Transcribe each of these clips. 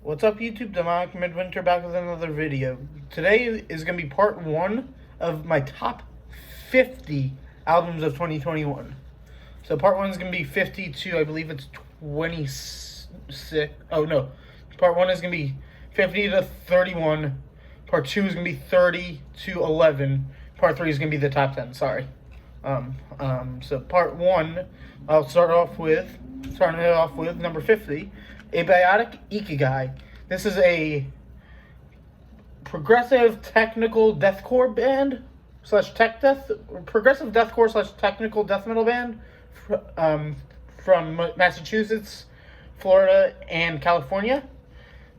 What's up, YouTube? Demonic Midwinter back with another video. Today is going to be part 1 of my top 50 albums of 2021. So part 1 is going to be 52, I believe it's 26. Oh no, part 1 is going to be 50 to 31. Part 2 is going to be 30 to 11. Part 3 is going to be the top 10. Sorry. So part 1, I'll start it off with number 50. Abiotic Icky. This is a progressive technical deathcore band progressive deathcore / technical death metal band from Massachusetts, Florida, and California.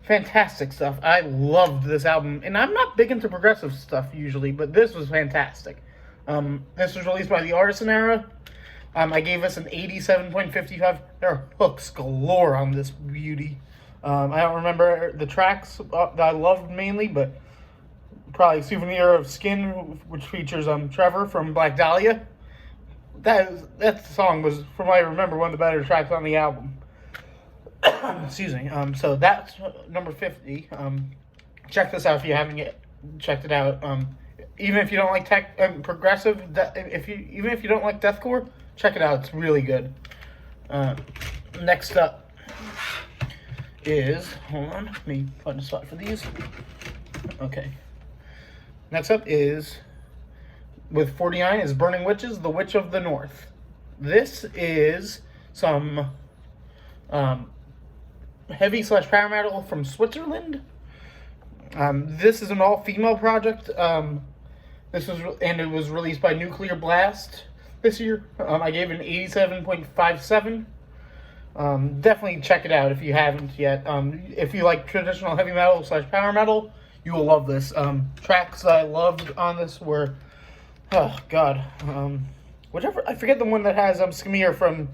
Fantastic stuff. I loved this album, and I'm not big into progressive stuff usually, but this was fantastic. This was released by the Artisan Era. I gave this an 87.55. There are hooks galore on this beauty. I don't remember the tracks that I loved mainly, but probably Souvenir of Skin, which features Trevor from Black Dahlia. That song was, from what I remember, one of the better tracks on the album. Excuse me. So that's number 50. Check this out if you haven't yet checked it out. Even if you don't like progressive, even if you don't like deathcore, check it out. It's really good. Next up is, hold on, let me find a spot for these. Okay. Next up is, with 49, is Burning Witches, The Witch of the North. This is some heavy / power metal from Switzerland. This is an all-female project. It was released by Nuclear Blast this year. I gave it an 87.57. Definitely check it out if you haven't yet. If you like traditional heavy metal / power metal, you will love this. Tracks that I loved on this were, oh god, I forget the one that has Skimir from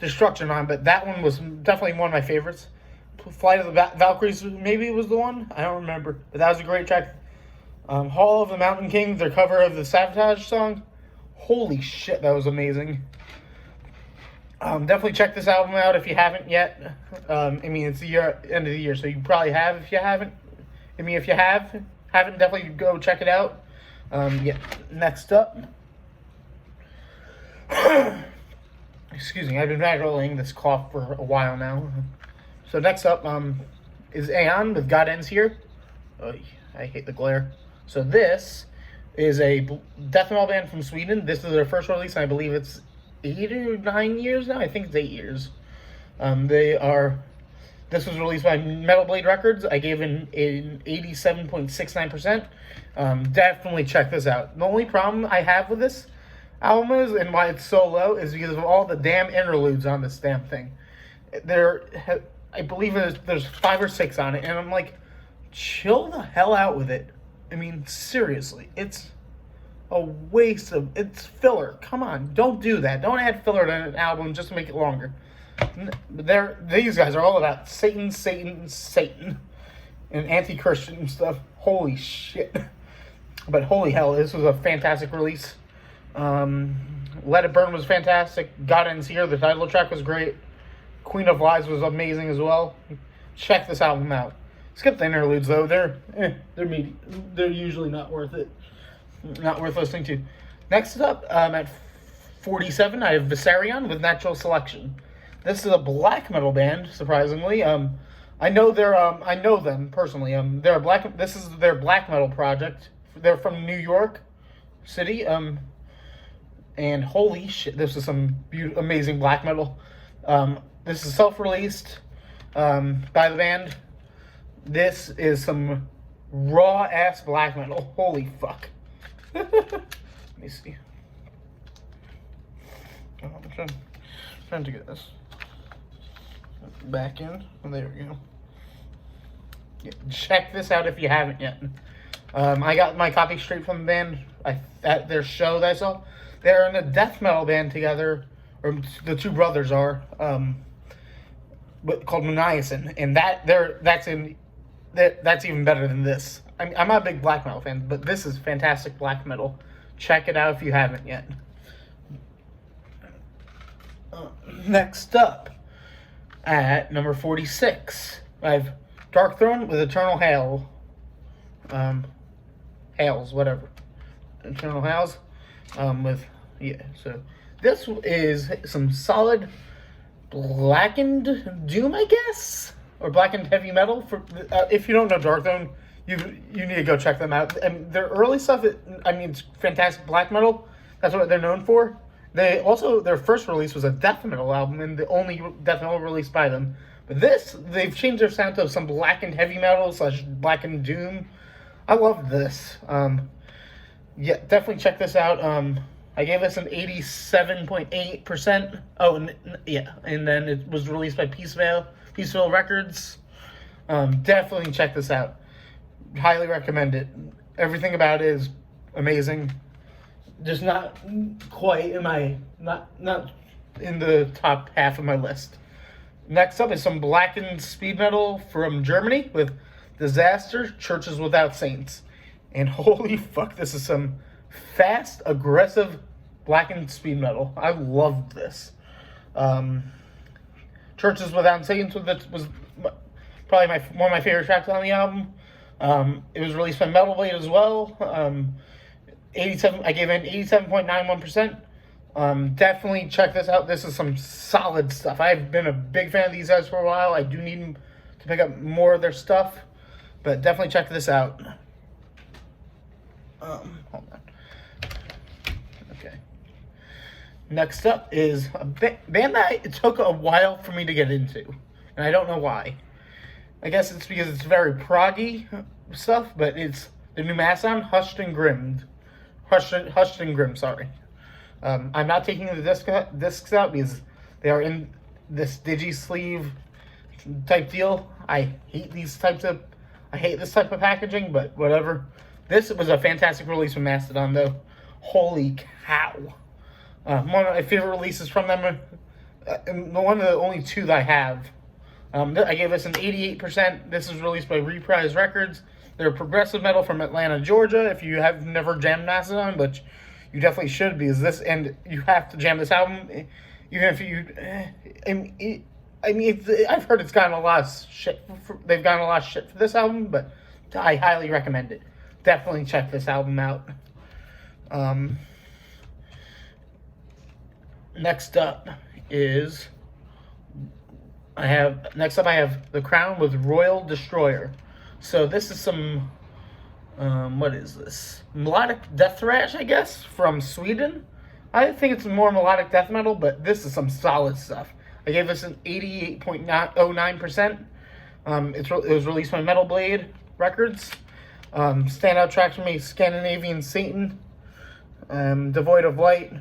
Destruction on, but that one was definitely one of my favorites. Flight of the Valkyries maybe was the one, I don't remember, but that was a great track. Hall of the Mountain King, their cover of the Sabotage song, holy shit, that was amazing. Definitely check this album out if you haven't yet. It's the end of the year, so you probably have if you haven't. If you haven't, definitely go check it out. Next up. Excuse me, I've been battling this cough for a while now. So next up is Aeon with God Ends Here. Oh, I hate the glare. So this is a death metal band from Sweden. This is their first release, and I believe it's 8 or 9 years now. I think it's 8 years. This was released by Metal Blade Records. I gave it an 87.69%. Definitely check this out. The only problem I have with this album is, and why it's so low, is because of all the damn interludes on this damn thing. I believe there's 5 or 6 on it, and I'm like, chill the hell out with it. Seriously, it's a waste of, it's filler. Come on, don't do that. Don't add filler to an album just to make it longer. These guys are all about Satan, and anti-Christian stuff. Holy shit. But holy hell, this was a fantastic release. Let It Burn was fantastic. God Ends Here, the title track was great. Queen of Lies was amazing as well. Check this album out. Skip the interludes though. They're usually not worth it. Not worth listening to. Next up, at 47, I have Viserion with Natural Selection. This is a black metal band, surprisingly. I know them personally. This is their black metal project. They're from New York City. And holy shit, this is some amazing black metal. This is self-released by the band. This is some raw-ass black metal. Holy fuck. Let me see. I'm trying to get this back in. Oh, there we go. Check this out if you haven't yet. I got my copy straight from the band at their show that I saw. They're in a death metal band together, or the two brothers are, called Maniacin, and that's even better than this. I'm not a big black metal fan, but this is fantastic black metal. Check it out if you haven't yet. Next up, at number 46, I have Dark Throne with Eternal Hail. Hails, whatever. Eternal Hails. So this is some solid Blackened Doom, I guess? Or Blackened Heavy Metal. For if you don't know Dark Throne, you need to go check them out. And their early stuff, it's fantastic black metal. That's what they're known for. Their first release was a death metal album, and the only death metal released by them. But they've changed their sound to some blackened heavy metal / blackened doom. I love this. Definitely check this out. I gave this an 87.8%. And then it was released by Peaceville Records. Definitely check this out. Highly recommend it. Everything about it is amazing. Just not quite not in the top half of my list. Next up is some blackened speed metal from Germany with Disaster, Churches Without Saints. And holy fuck, this is some fast, aggressive, blackened speed metal. I loved this. Churches Without Saints was probably one of my favorite tracks on the album. It was released by Metal Blade as well. I gave it an 87.91%. Definitely check this out. This is some solid stuff. I've been a big fan of these guys for a while. I do need to pick up more of their stuff, but definitely check this out. Hold on. Okay. Next up is a band that it took a while for me to get into, and I don't know why. I guess it's because it's very proggy stuff, but it's the new Mastodon, Hushed and Grim, sorry. I'm not taking the discs out because they are in this digi-sleeve type deal. I hate this type of packaging, but whatever. This was a fantastic release from Mastodon, though. Holy cow. One of my favorite releases from them, one of the only two that I have. I gave this an 88%. This is released by Reprise Records. They're progressive metal from Atlanta, Georgia. If you have never jammed Mastodon, but you definitely should, because and you have to jam this album, even if you. I've heard it's gotten a lot of shit. They've gotten a lot of shit for this album, but I highly recommend it. Definitely check this album out. Next up is I have The Crown with Royal Destroyer. So this is some what is this? Melodic death thrash, I guess, from Sweden. I think it's more melodic death metal, but this is some solid stuff. I gave this an 88.09%. It was released by Metal Blade Records. Standout tracks for me: Scandinavian Satan, Devoid of Light,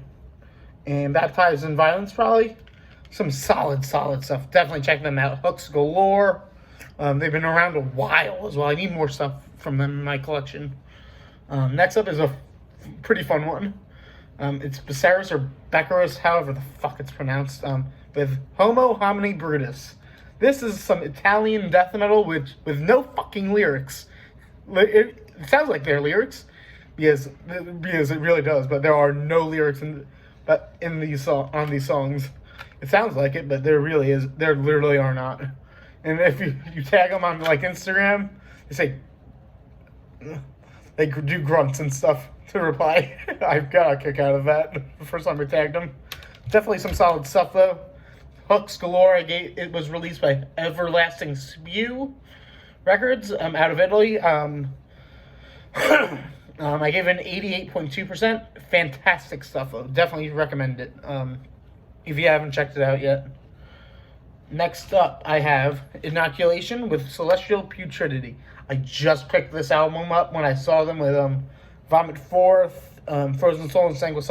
and Baptized in Violence, probably. Some solid stuff. Definitely check them out. Hooks galore. They've been around a while as well. I need more stuff from them in my collection. Next up is a pretty fun one. It's Viseros or Beckerus, however the fuck it's pronounced, with Homo Homini Brutus. This is some Italian death metal with no fucking lyrics. It sounds like there are lyrics, because it really does, but there are no lyrics on these songs. It sounds like it, but there literally are not. And if you tag them on like Instagram, they do grunts and stuff to reply. I've got a kick out of that the first time I tagged them. Definitely some solid stuff though. Hooks galore. It was released by Everlasting Spew Records out of Italy. I gave it an 88.2%. Fantastic stuff though. Definitely recommend it if you haven't checked it out yet. Next up, I have Inoculation with Celestial Putridity. I just picked this album up when I saw them with Vomit Forth, Frozen Soul, and Sanguis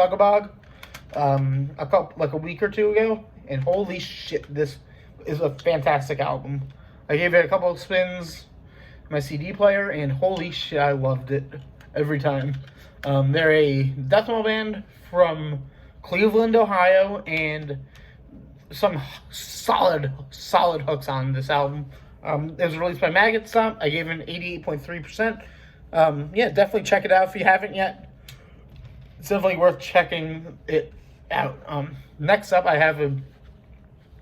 a week or two ago, and holy shit, this is a fantastic album. I gave it a couple of spins in my CD player, and holy shit, I loved it every time. They're a death metal band from Cleveland, Ohio, and some solid hooks on this album. It was released by Maggot Stomp. I gave it an 88.3%. Definitely check it out if you haven't yet. It's definitely worth checking it out. Next up, I have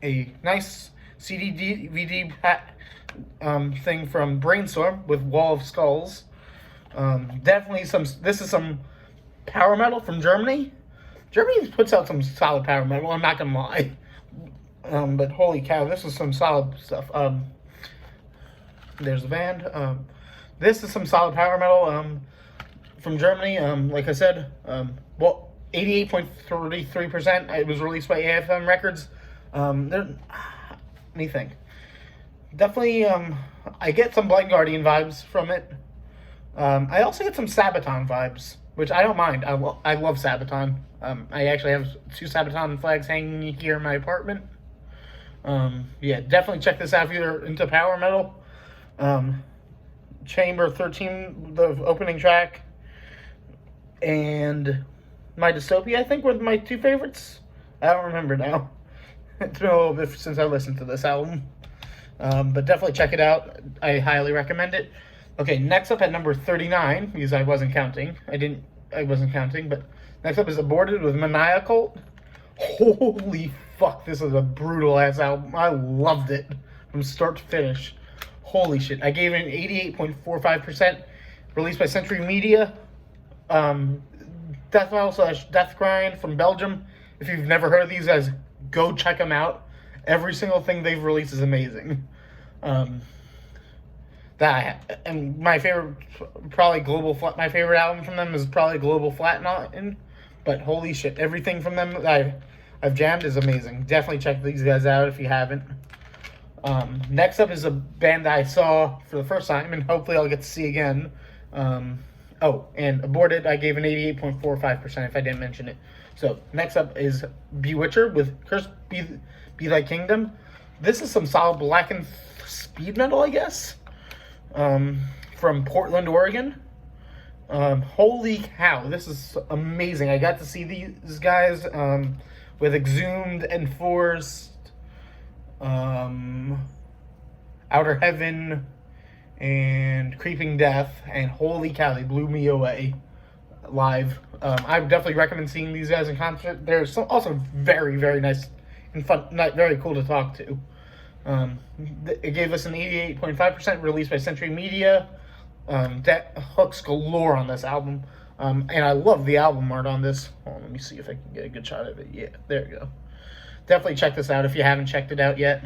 a nice CD DVD thing from Brainstorm with Wall of Skulls. Definitely this is some power metal from Germany. Germany puts out some solid power metal, I'm not gonna lie. But holy cow, this is some solid stuff. There's the band. This is some solid power metal from Germany. Like I said, 88.33%. It was released by AFM Records. Let me think. Definitely, I get some Blind Guardian vibes from it. I also get some Sabaton vibes, which I don't mind. I love Sabaton. I actually have 2 Sabaton flags hanging here in my apartment. Yeah, definitely check this out if you're into power metal. Chamber 13, the opening track, and My Dystopia, I think, were my 2 favorites. I don't remember now. It's been a little bit since I listened to this album. But definitely check it out. I highly recommend it. Okay, next up at number 39, because I wasn't counting. I wasn't counting, but next up is Aborted with Maniacal. Holy fuck, this is a brutal ass album. I loved it from start to finish. Holy shit. I gave it an 88.45%. Released by Century Media. Death metal / death grind from Belgium. If you've never heard of these guys, go check them out. Every single thing they've released is amazing. And my favorite, my favorite album from them is probably Global Flatline. But holy shit, everything from them that I've jammed is amazing. Definitely check these guys out if you haven't. Next up is a band that I saw for the first time, and hopefully I'll get to see again. And Aborted, I gave an 88.45% if I didn't mention it. So, next up is Bewitcher with Cursed Be Thy Kingdom. This is some solid Blackened speed metal, I guess. From Portland, Oregon. Holy cow, this is amazing. I got to see these guys with Exhumed, Enforced, Outer Heaven, and Creeping Death, and holy cow, they blew me away live. I would definitely recommend seeing these guys in concert. They're also very, very nice and fun, very cool to talk to. It gave us an 88.5%, released by Century Media. That hooks galore on this album. And I love the album art on this. Let me see if I can get a good shot of it. Yeah, there we go. Definitely check this out if you haven't checked it out yet.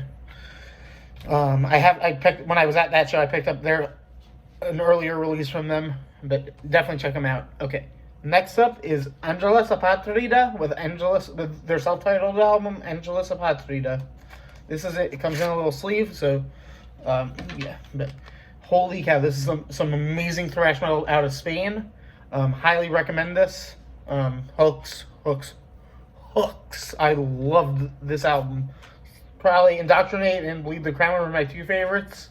When I was at that show, I picked up an earlier release from them, but definitely check them out. Okay, next up is Angelus Patrida with their self-titled album, Angelus Patrida. This is it. It comes in a little sleeve, so yeah. But holy cow, this is some amazing thrash metal out of Spain. Highly recommend this. Hooks. I loved this album. Probably Indoctrinate and Bleed the Crown were my 2 favorites.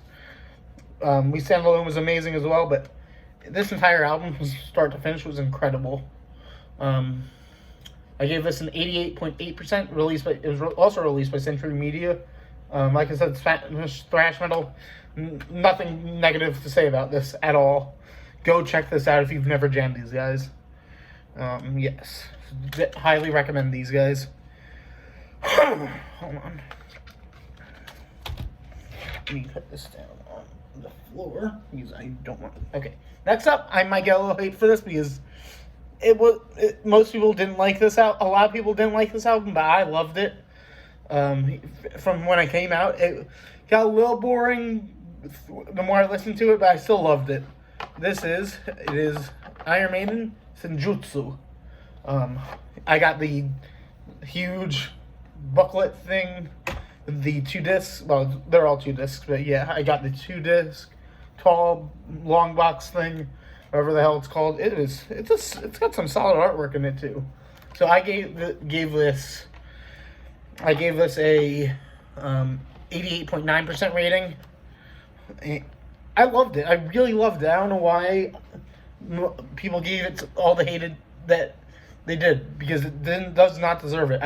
We Stand Alone was amazing as well, but this entire album from start to finish was incredible. I gave this an 88.8%. It was also released by Century Media. Like I said, Spanish thrash metal. Nothing negative to say about this at all. Go check this out if you've never jammed these guys. Yes, highly recommend these guys. Hold on. Let me put this down on the floor because I don't want to. Okay, next up, I might get a little hate for this because most people didn't like this out. A lot of people didn't like this album, but I loved it. From when I came out, it got a little boring the more I listened to it, but I still loved it. It is Iron Maiden Senjutsu. I got the huge booklet thing, the 2 discs. Well, they're all 2 discs, but yeah, I got the 2 disc tall long box thing, whatever the hell it's called. It's got some solid artwork in it too. So I gave this a 88.9% rating. I loved it. I really loved it. I don't know why people gave it all the hated that they did, because it does not deserve it.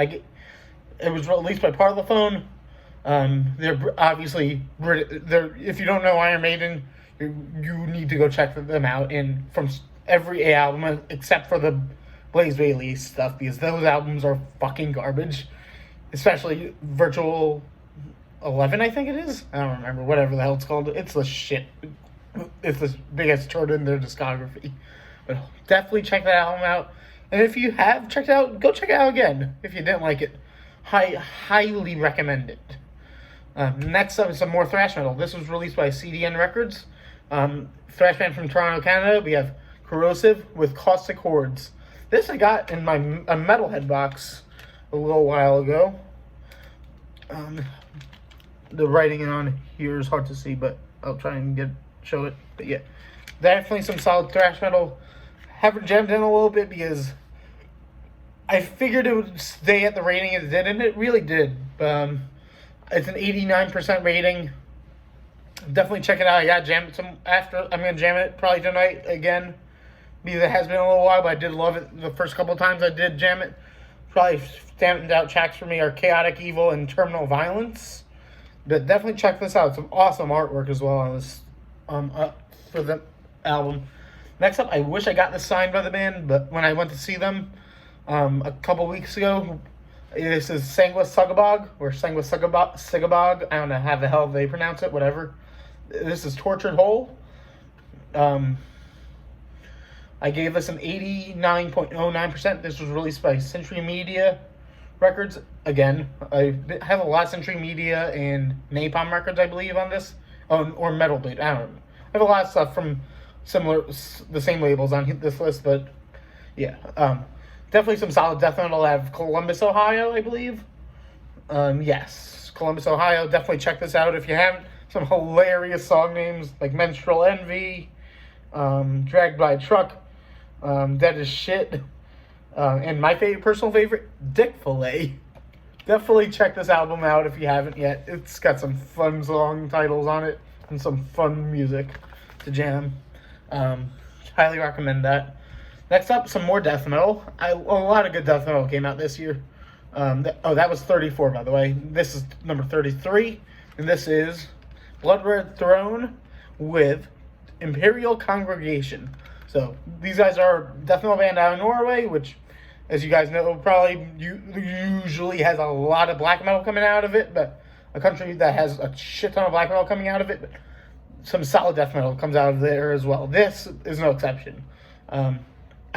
It was released by Parlophone. They're obviously, if you don't know Iron Maiden, you need to go check them out. And from every album except for the Blaze Bayley stuff, because those albums are fucking garbage. Especially Virtual 11, I think it is. I don't remember, whatever the hell it's called. It's the shit. It's the biggest turd in their discography. But definitely check that album out. And if you have checked it out, go check it out again if you didn't like it. Highly recommend it. Next up is some more thrash metal. This was released by CDN Records. Thrash band from Toronto, Canada. We have Corrosive with Caustic Hordes. This I got in my Metalhead box a little while ago. The writing on here is hard to see, but I'll try and show it. But yeah, definitely some solid thrash metal. Haven't jammed in a little bit because I figured it would stay at the rating it did, and it really did. It's an 89% rating. Definitely check it out. I got jammed some after. I'm gonna jam it probably tonight again because it has been a little while, but I did love it the first couple times I did jam it. Probably standing out tracks for me are Chaotic Evil and Terminal Violence. But definitely check this out. Some awesome artwork as well on this for the album. Next up, I wish I got this signed by the band, but when I went to see them a couple weeks ago, this is Sanguis Sugabog, or Sanguis Sigabog. I don't know how the hell they pronounce it, whatever. This is Tortured Whole. I gave this an 89.09%. This was released by Century Media Records. Again, I have a lot of Century Media and Napalm Records, I believe, on this. Or Metal Blade, I don't know. I have a lot of stuff from the same labels on this list, but yeah. Definitely some solid death metal out of Columbus, Ohio, I believe. Yes, Columbus, Ohio. Definitely check this out if you haven't. Some hilarious song names like Menstrual Envy, Dragged by a Truck, Dead as Shit, and my personal favorite, Dick Fillet. Definitely check this album out if you haven't yet. It's got some fun song titles on it and some fun music to jam. Highly recommend that. Next up, some more death metal. A lot of good death metal came out this year. That was 34, by the way. This is number 33, and this is Blood Red Throne with Imperial Congregation. So these guys are a death metal band out of Norway, which, as you guys know, probably usually has a lot of black metal coming out of it, but a country that has a shit ton of black metal coming out of it, but some solid death metal comes out of there as well. This is no exception.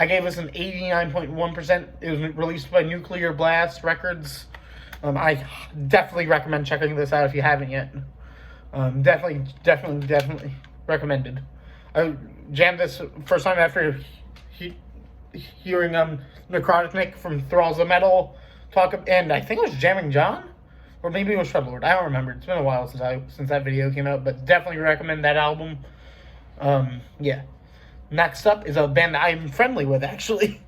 I gave this an 89.1%. It was released by Nuclear Blast Records. I definitely recommend checking this out if you haven't yet. Definitely recommended. I jammed this first time after hearing Necrotic Nick from Thralls of Metal talk, and I think it was jamming John, or maybe it was Treblord. I don't remember. It's been a while since that video came out, but definitely recommend that album. Yeah. Next up is a band that I'm friendly with, actually.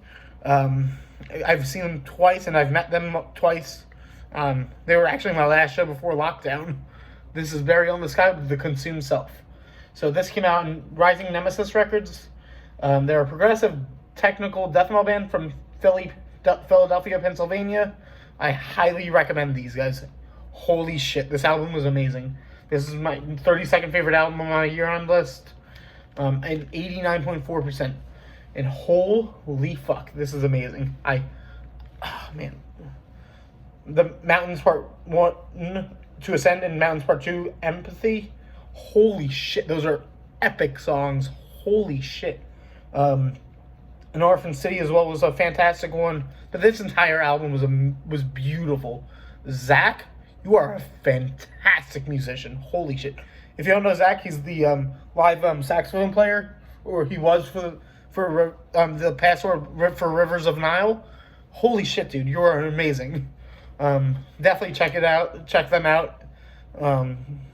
I've seen them twice, and I've met them twice. They were actually my last show before lockdown. This is Burial in the Sky with The Consumed Self. So this came out in Rising Nemesis Records. They're a progressive technical death metal band from Philadelphia, Pennsylvania. I highly recommend these guys. Holy shit, this album was amazing. This is my 32nd favorite album on my year-on list. And 89.4%. And holy fuck, this is amazing. Man. The Mountains Part 1, To Ascend, and Mountains Part 2, Empathy. Holy shit, those are epic songs. Holy shit. An Orphan City as well was a fantastic one. But this entire album was beautiful. Zach, you are a fantastic musician. Holy shit. If you don't know Zach, he's the live saxophone player, or he was for the pastor for Rivers of Nile. Holy shit, dude, you are amazing. Definitely check them out.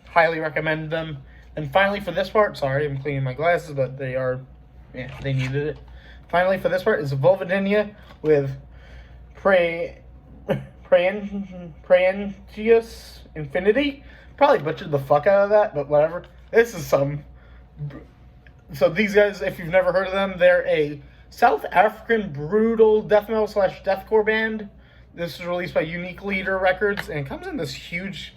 Highly recommend them. And finally, for this part, sorry, I'm cleaning my glasses, but they needed it. Finally, for this part is Vulvodynia with Praentius Infinity. Probably butchered the fuck out of that, but whatever. This is So these guys, if you've never heard of them, they're a South African brutal death metal / deathcore band. This is released by Unique Leader Records, and it comes in this huge,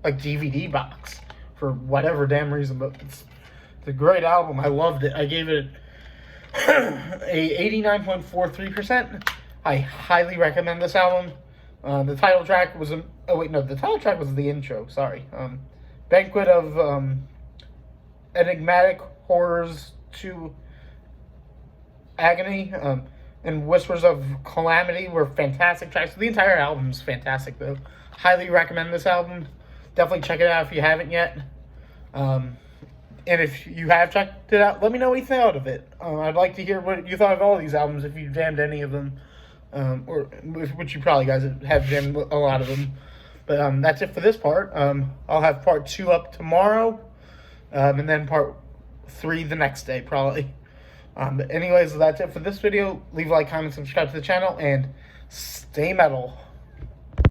DVD box for whatever damn reason, but it's a great album. I loved it. I gave it a 89.43%. I highly recommend this album. The title track was Oh wait, no, the title track was the intro. Sorry. Banquet of Enigmatic Horrors to Agony, and Whispers of Calamity were fantastic tracks. The entire album's fantastic, though. Highly recommend this album. Definitely check it out if you haven't yet. And if you have checked it out, let me know what you thought of it. I'd like to hear what you thought of all these albums, if you jammed any of them. Or which you probably guys have jammed a lot of them. But that's it for this part. I'll have part 2 up tomorrow. And then part 3 the next day, probably. But anyways, that's it for this video. Leave a like, comment, subscribe to the channel, and stay metal.